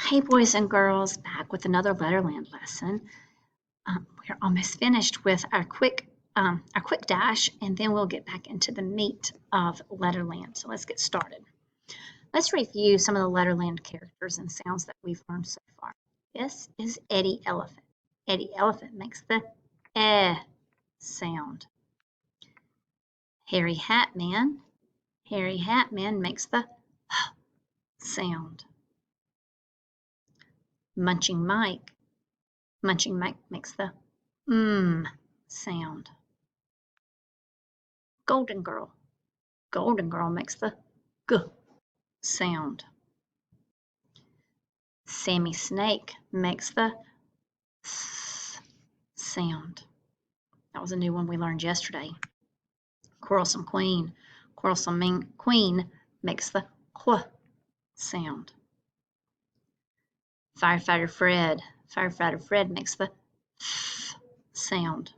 Hey boys and girls, back with another Letterland lesson. We're almost finished with our quick dash, and then we'll get back into the meat of Letterland. So let's get started. Let's review some of the Letterland characters and sounds that we've learned so far. This is Eddie Elephant. Eddie Elephant makes the eh sound. Harry Hatman. Harry Hatman makes the h sound. Munching Mike. Munching Mike makes the sound. Golden Girl. Golden Girl makes the g sound. Sammy Snake makes the s sound. That was a new one we learned yesterday. Quarrelsome Queen. Quarrelsome Queen makes the qu sound. Firefighter Fred. Firefighter Fred makes the f sound.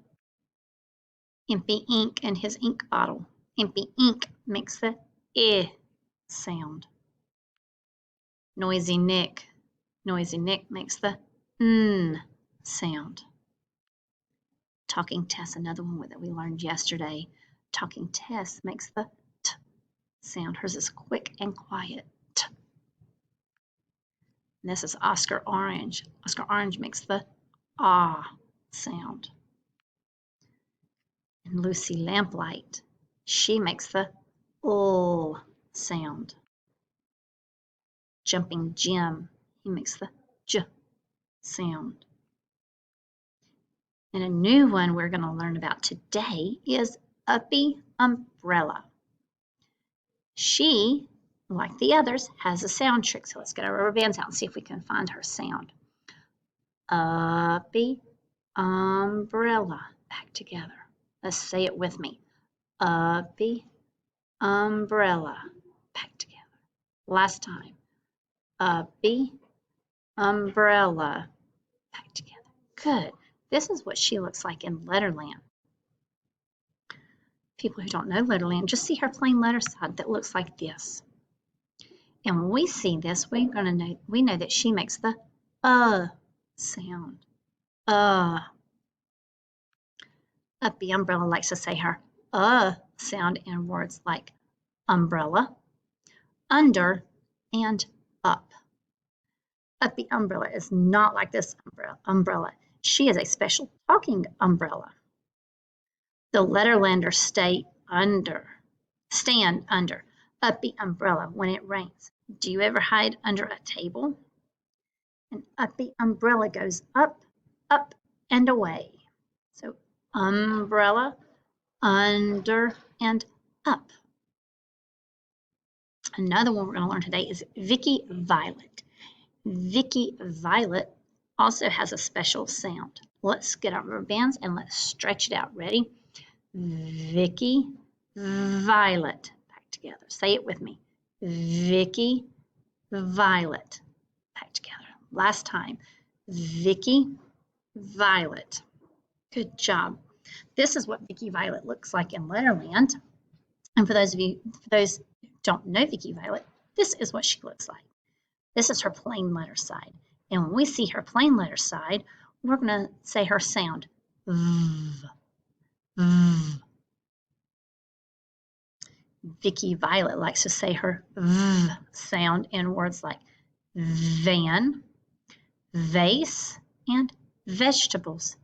Impy Ink and his ink bottle. Impy Ink makes the I sound. Noisy Nick. Noisy Nick makes the N sound. Talking Tess, another one that we learned yesterday. Talking Tess makes the T sound. Hers is quick and quiet. T. And this is Oscar Orange. Oscar Orange makes the ah sound. And Lucy Lamplight, she makes the l sound. Jumping Jim, he makes the j sound. And a new one we're going to learn about today is Uppy Umbrella. She, like the others, has a sound trick. So let's get our rubber bands out and see if we can find her sound. Uppy Umbrella. Back together. Let's say it with me. Uppy Umbrella. Back together. Last time. Uppy Umbrella. Back together. Good. This is what she looks like in Letterland. People who don't know Letterland, just see her plain letter side that looks like this. And when we see this, we know that she makes the sound. Uppy Umbrella likes to say her sound in words like umbrella, under, and up. Uppy Umbrella is not like this umbrella. She is a special talking umbrella. The Letterlanders stand under Uppy Umbrella when it rains. Do you ever hide under a table? An Uppy Umbrella goes up, up, and away. So umbrella, under, and up. Another one we're going to learn today is Vicky Violet. Vicky Violet also has a special sound. Let's get our rubber bands and let's stretch it out. Ready? Vicky Violet. Back together. Say it with me. Vicky Violet. Back together. Last time. Vicky Violet. Good job. This is what Vicky Violet looks like in Letterland. And for those who don't know Vicky Violet, this is what she looks like. This is her plain letter side. And when we see her plain letter side, we're going to say her sound. V. V. Vicky Violet likes to say her V sound in words like van, vase, and vegetables.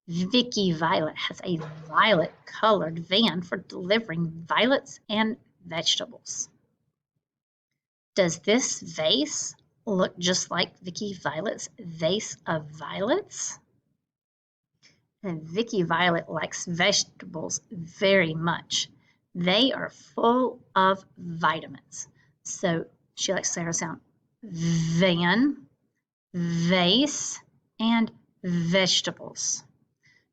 Vicky Violet has a violet-colored van for delivering violets and vegetables. Does this vase look just like Vicky Violet's vase of violets? And Vicky Violet likes vegetables very much. They are full of vitamins. So she likes to say her sound van, vase, and vegetables.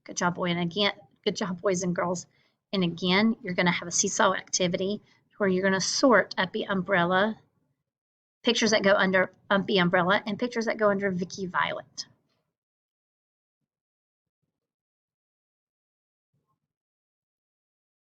Good job, boy. And again, good job, boys and girls. And again, you're going to have a seesaw activity where you're going to sort Uppy Umbrella, pictures that go under Uppy Umbrella, and pictures that go under Vicky Violet.